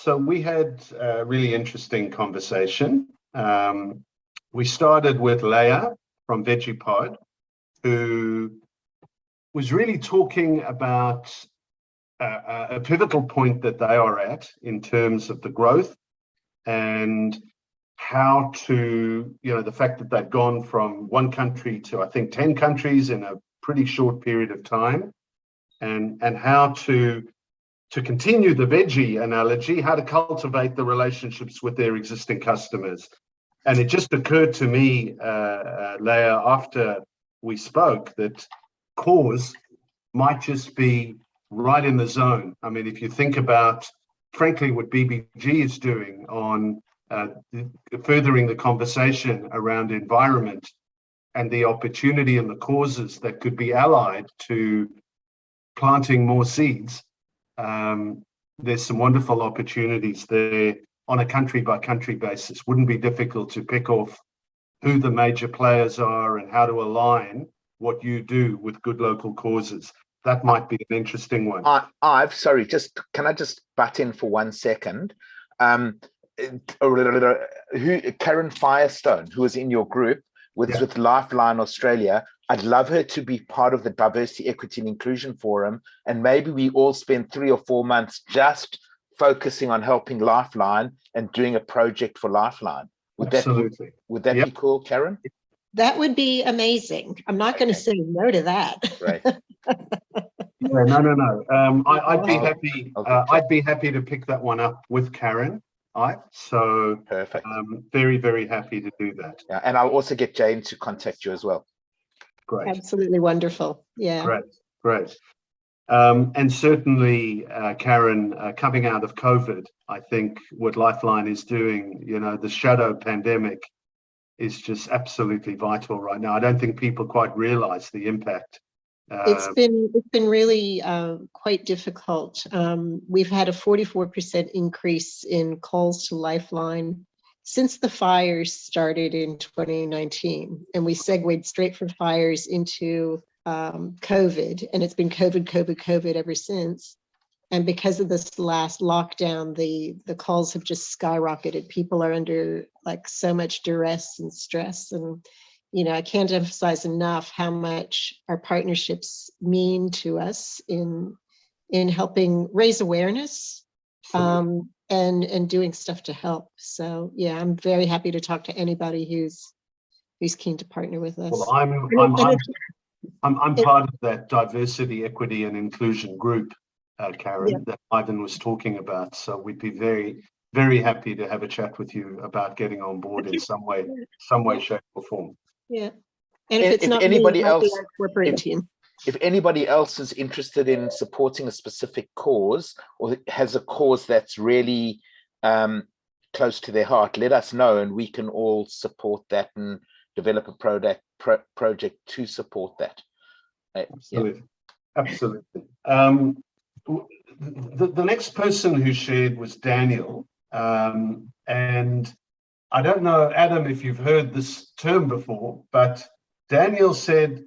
So we had a really interesting conversation. We started with Leah from VeggiePod, who was really talking about a pivotal point that they are at in terms of the growth and how to, the fact that they've gone from one country to, I think, 10 countries in a pretty short period of time, and how to continue the veggie analogy, how to cultivate the relationships with their existing customers. And it just occurred to me, Leah, after we spoke, that cause might just be right in the zone. I mean, if you think about, frankly, what BBG is doing on furthering the conversation around environment and the opportunity and the causes that could be allied to planting more seeds, there's some wonderful opportunities there on a country by country basis. Wouldn't be difficult to pick off who the major players are and how to align what you do with good local causes. That might be an interesting one. Sorry, can I just butt in for 1 second? Karen Firestone, who is in your group with Lifeline Australia, I'd love her to be part of the Diversity, Equity and Inclusion Forum, and maybe we all spend 3 or 4 months just focusing on helping Lifeline and doing a project for Lifeline. Would that be cool, Karen? That would be amazing. I'm not going to say no to that. Right. No. I'd be happy. I'd be happy to pick that one up with Karen. Perfect. Very, very happy to do that. Yeah, and I'll also get Jane to contact you as well. Great. Absolutely wonderful. Yeah. Great. And certainly, Karen, coming out of COVID, I think what Lifeline is doing, the shadow pandemic is just absolutely vital right now. I don't think people quite realize the impact. It's been really quite difficult. We've had a 44% increase in calls to Lifeline since the fires started in 2019, and we segued straight from fires into COVID, and it's been COVID ever since. And because of this last lockdown, the calls have just skyrocketed. People are under so much duress and stress, and I can't emphasize enough how much our partnerships mean to us in helping raise awareness and doing stuff to help. So yeah, I'm very happy to talk to anybody who's keen to partner with us. Well, I'm part of that diversity, equity, and inclusion group, Karen, that Ivan was talking about. So we'd be very, very happy to have a chat with you about getting on board in some way, shape, or form. Yeah, and if it's not anybody else, our corporate team. If anybody else is interested in supporting a specific cause or has a cause that's really close to their heart, let us know, and we can all support that and develop a project to support that. Absolutely. The next person who shared was Daniel, and I don't know, Adam, if you've heard this term before, but Daniel said,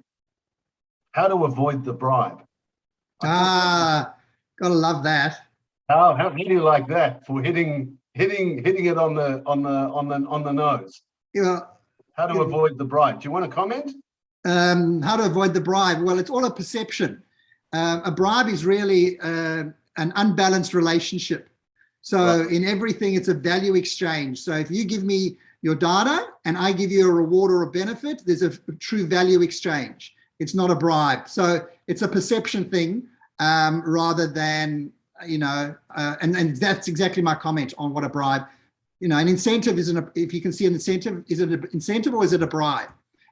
how to avoid the bribe. Gotta love that. How do you like that for hitting it on the nose? How to avoid the bribe. Do you want to comment? How to avoid the bribe? Well, it's all a perception. A bribe is really an unbalanced relationship. So in everything, it's a value exchange. So if you give me your data and I give you a reward or a benefit, there's a true value exchange. It's not a bribe. So it's a perception thing rather than, and that's exactly my comment on what a bribe, an incentive isn't, if you can see an incentive, is it an incentive or is it a bribe?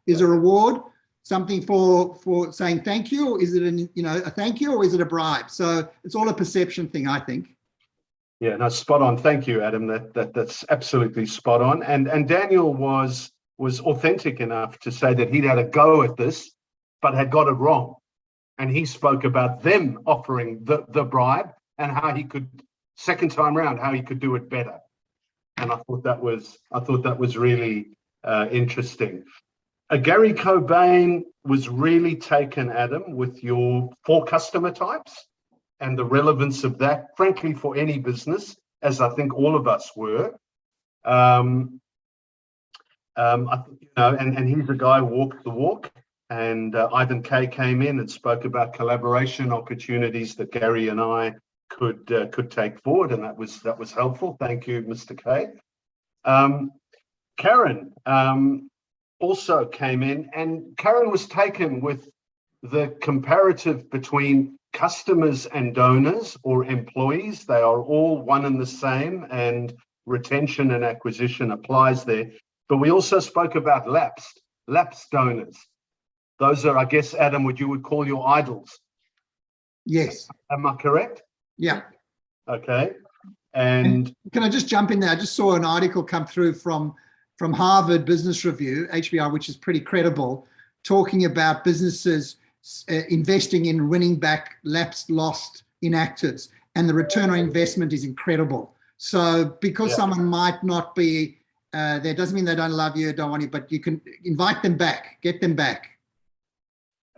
Is a reward something for saying thank you, or is it a thank you, or is it a bribe? So it's all a perception thing, I think. Yeah, no, spot on. Thank you, Adam. That's absolutely spot on. And Daniel was authentic enough to say that he'd had a go at this, but had got it wrong. And he spoke about them offering the bribe and how he could, second time around, how he could do it better. And I thought that was really interesting. Gary Cobain was really taken, Adam, with your 4 customer types and the relevance of that, frankly, for any business, as I think all of us were. And he's a guy who walked the walk. And Ivan Kay came in and spoke about collaboration opportunities that Gary and I could take forward, and that was helpful. Thank you, Mr. Kay. Karen also came in, and Karen was taken with the comparative between customers and donors or employees. They are all one and the same, and retention and acquisition applies there. But we also spoke about lapsed donors. Those are, I guess, Adam, what you would call your idols. Yes. Am I correct? Yeah. Okay. And can I just jump in there? I just saw an article come through from Harvard Business Review, HBR, which is pretty credible, talking about businesses investing in winning back lapsed, lost inactives, and the return on investment is incredible. So because someone might not be there, doesn't mean they don't love you, don't want you, but you can invite them back, get them back.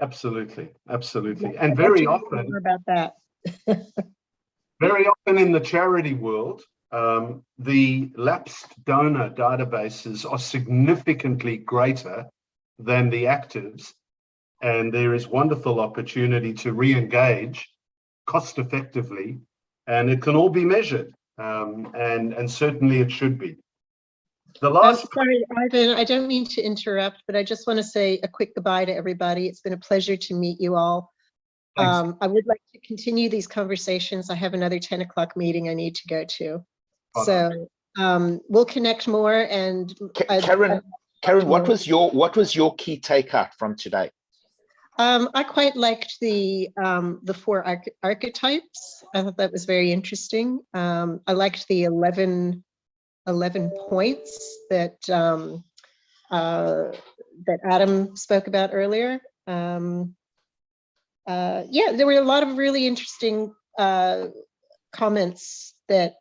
Absolutely, absolutely. And very often about that. Very often in the charity world, the lapsed donor databases are significantly greater than the actives, and there is wonderful opportunity to re-engage cost effectively, and it can all be measured, and certainly it should be. The last. I'm sorry, Ivan, I don't mean to interrupt, but I just want to say a quick goodbye to everybody. It's been a pleasure to meet you all. I would like to continue these conversations. I have another 10 o'clock meeting I need to go to. So we'll connect more. And Karen, what was your key takeout from today? I quite liked the 4 archetypes. I thought that was very interesting. I liked the 11 points that that Adam spoke about earlier. Yeah, there were a lot of really interesting comments that,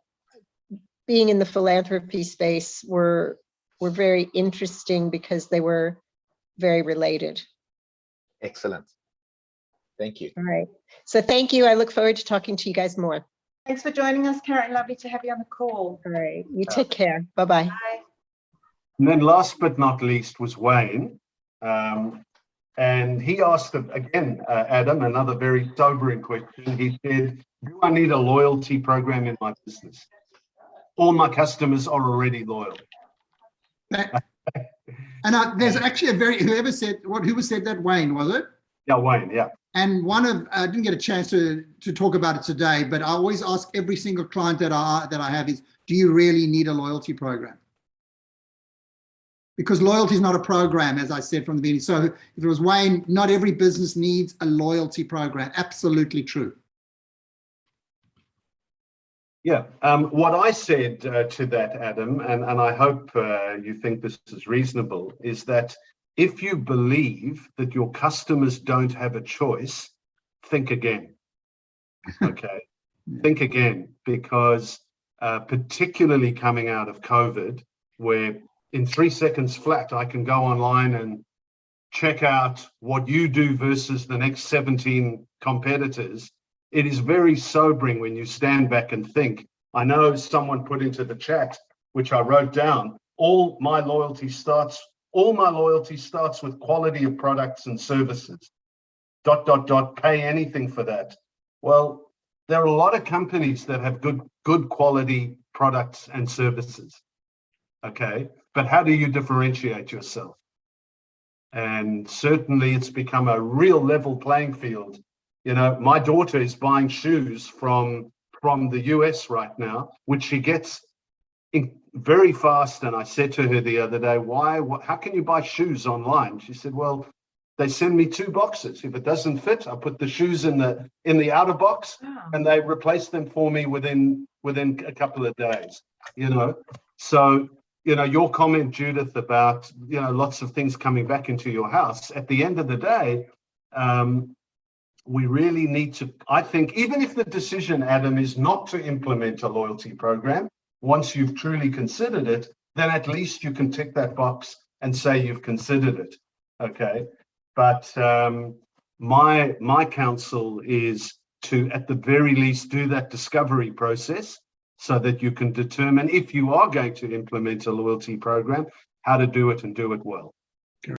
being in the philanthropy space, were very interesting because they were very related. Excellent. Thank you. All right. So thank you. I look forward to talking to you guys more. Thanks for joining us, Karen. Lovely to have you on the call. All right. You take care. Bye-bye. Bye. And then last but not least was Wayne. And he asked, again, Adam, another very sobering question. He said, do I need a loyalty program in my business? All my customers are already loyal. And there's actually who said that, Wayne, was it? Yeah, Wayne, yeah. And I didn't get a chance to talk about it today, but I always ask every single client that I have is, do you really need a loyalty program? Because loyalty is not a program, as I said from the beginning. So if it was Wayne, not every business needs a loyalty program. Absolutely true. Yeah, what I said to that, Adam, and I hope you think this is reasonable, is that if you believe that your customers don't have a choice, think again. Okay, think again, because particularly coming out of COVID, where in 3 seconds flat, I can go online and check out what you do versus the next 17 competitors. It is very sobering when you stand back and think. I know someone put into the chat, which I wrote down, all my loyalty starts with quality of products and services. ... Pay anything for that. Well, there are a lot of companies that have good quality products and services. Okay, but how do you differentiate yourself? And certainly it's become a real level playing field. You know, my daughter is buying shoes from the US right now, which she gets in very fast. And I said to her the other day, how can you buy shoes online? She said, well, they send me 2 boxes. If it doesn't fit, I put the shoes in the outer box, and they replace them for me within a couple of days, you know. So, you know, your comment, Judith, about, you know, lots of things coming back into your house, at the end of the day, we really need to, I think, even if the decision, Adam, is not to implement a loyalty program, once you've truly considered it, then at least you can tick that box and say you've considered it. Okay. But my counsel is to, at the very least, do that discovery process so that you can determine, if you are going to implement a loyalty program, how to do it and do it well.